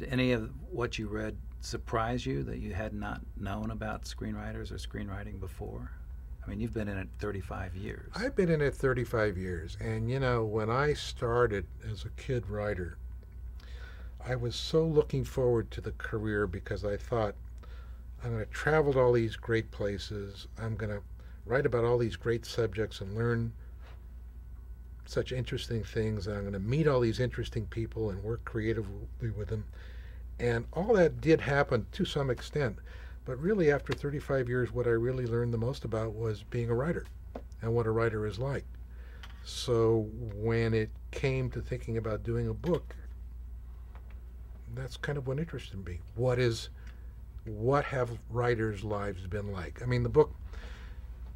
Did any of what you read surprise you that you had not known about screenwriters or screenwriting before? I mean, you've been in it 35 years. I've been in it 35 years, and when I started as a kid writer, I was so looking forward to the career because I thought I'm going to travel to all these great places. I'm going to write about all these great subjects and learn such interesting things. And I'm going to meet all these interesting people and work creatively with them. And all that did happen to some extent. But really, after 35 years, what I really learned the most about was being a writer and what a writer is like. So when it came to thinking about doing a book, that's kind of what interested me. What have writers' lives been like? I mean, the book,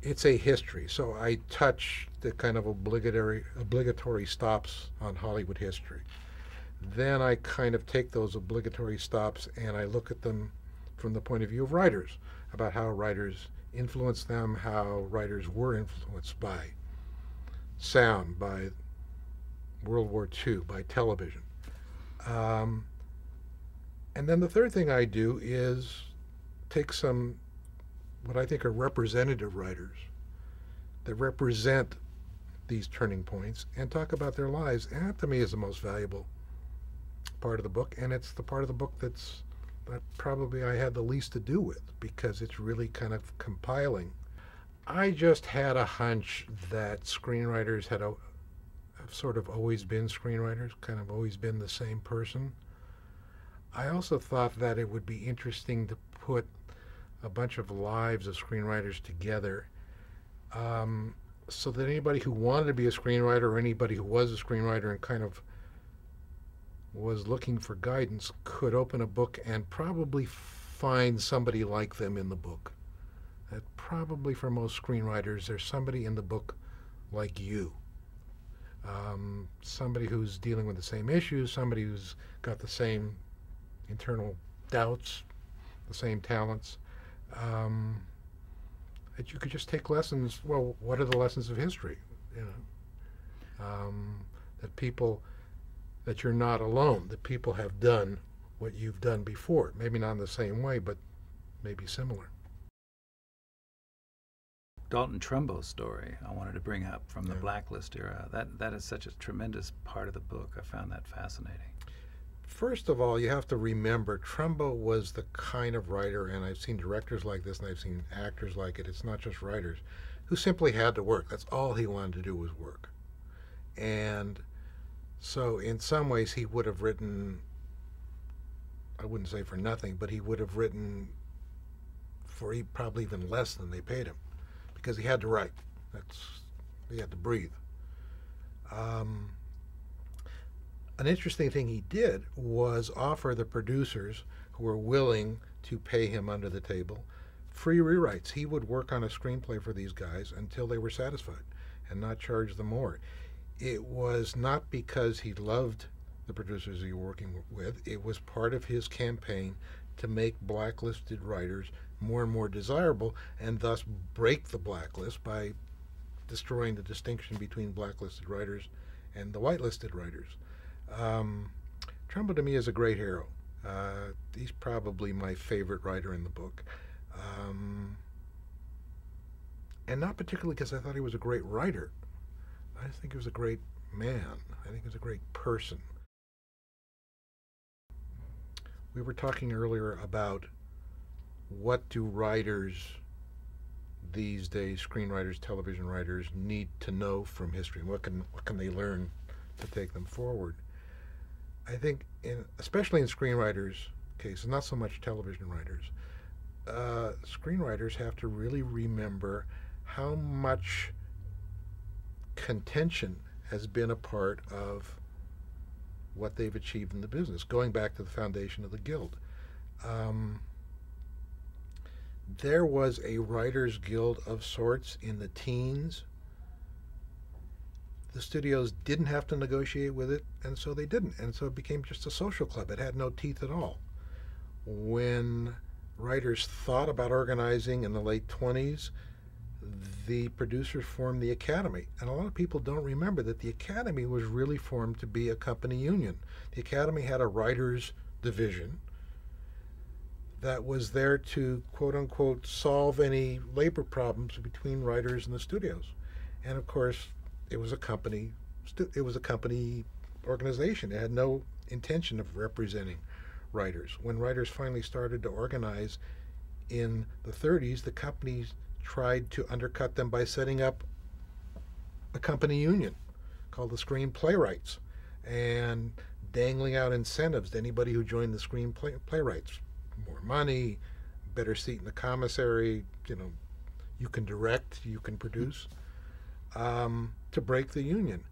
it's a history, so I touch the kind of obligatory stops on Hollywood history. Then I kind of take those obligatory stops and I look at them from the point of view of writers, about how writers influence them, how writers were influenced by sound, by World War II, by television. And then the third thing I do is take some what I think are representative writers that represent these turning points and talk about their lives. And that to me is the most valuable part of the book, and it's the part of the book that probably I had the least to do with because it's really kind of compiling. I just had a hunch that screenwriters have sort of always been screenwriters, kind of always been the same person. I also thought that it would be interesting to put a bunch of lives of screenwriters together so that anybody who wanted to be a screenwriter or anybody who was a screenwriter and kind of was looking for guidance could open a book and probably find somebody like them in the book. That probably for most screenwriters, there's somebody in the book like you. Somebody who's dealing with the same issues, somebody who's got the same internal doubts, the same talents. That you could just take lessons. Well, what are the lessons of history? That you're not alone. That people have done what you've done before. Maybe not in the same way, but maybe similar. Dalton Trumbo's story I wanted to bring up from the Blacklist era. That is such a tremendous part of the book. I found that fascinating. First of all, you have to remember Trumbo was the kind of writer, and I've seen directors like this and I've seen actors like it, it's not just writers, who simply had to work. That's all he wanted to do was work. And so in some ways he would have written, I wouldn't say for nothing, but he would have written for probably even less than they paid him because he had to write. He had to breathe. An interesting thing he did was offer the producers who were willing to pay him under the table free rewrites. He would work on a screenplay for these guys until they were satisfied and not charge them more. It was not because he loved the producers he was working with. It was part of his campaign to make blacklisted writers more and more desirable and thus break the blacklist by destroying the distinction between blacklisted writers and the whitelisted writers. Trumbo to me is a great hero. He's probably my favorite writer in the book. And not particularly because I thought he was a great writer. I think he was a great man. I think he was a great person. We were talking earlier about what do writers these days, screenwriters, television writers, need to know from history, and what can they learn to take them forward. I think, especially in screenwriters' case, not so much television writers, screenwriters have to really remember how much contention has been a part of what they've achieved in the business, going back to the foundation of the Guild. There was a writers' guild of sorts in the teens. The studios didn't have to negotiate with it, and so they didn't. And so it became just a social club. It had no teeth at all. When writers thought about organizing in the late 20s, the producers formed the Academy. And a lot of people don't remember that the Academy was really formed to be a company union. The Academy had a writers' division that was there to, quote unquote, solve any labor problems between writers and the studios. And of course, it was a company. It was a company organization. It had no intention of representing writers. When writers finally started to organize in the 30s, the companies tried to undercut them by setting up a company union called the Screen Playwrights and dangling out incentives to anybody who joined the Screen Playwrights. More money, better seat in the commissary, you can direct, you can produce, to break the union.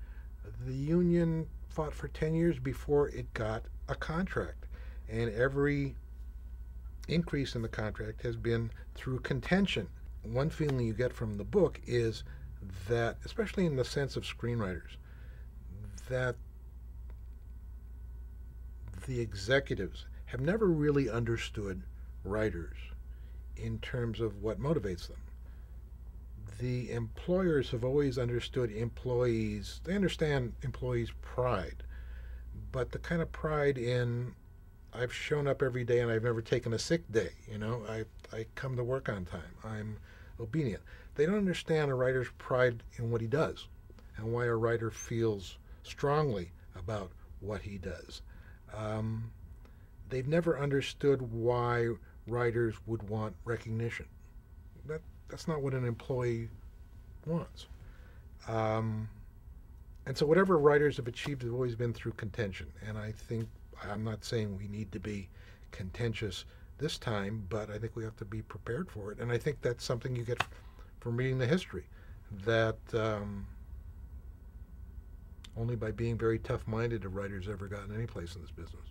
The union fought for 10 years before it got a contract, and every increase in the contract has been through contention. One feeling you get from the book is that, especially in the sense of screenwriters, that the executives have never really understood writers in terms of what motivates them. The employers have always understood employees. They understand employees' pride, but the kind of pride in, I've shown up every day and I've never taken a sick day. I come to work on time. I'm obedient. They don't understand a writer's pride in what he does and why a writer feels strongly about what he does. They've never understood why writers would want recognition. That's not what an employee wants. And so whatever writers have achieved has always been through contention. And I think, I'm not saying we need to be contentious this time, but I think we have to be prepared for it. And I think that's something you get from reading the history, that only by being very tough-minded have writers ever gotten any place in this business.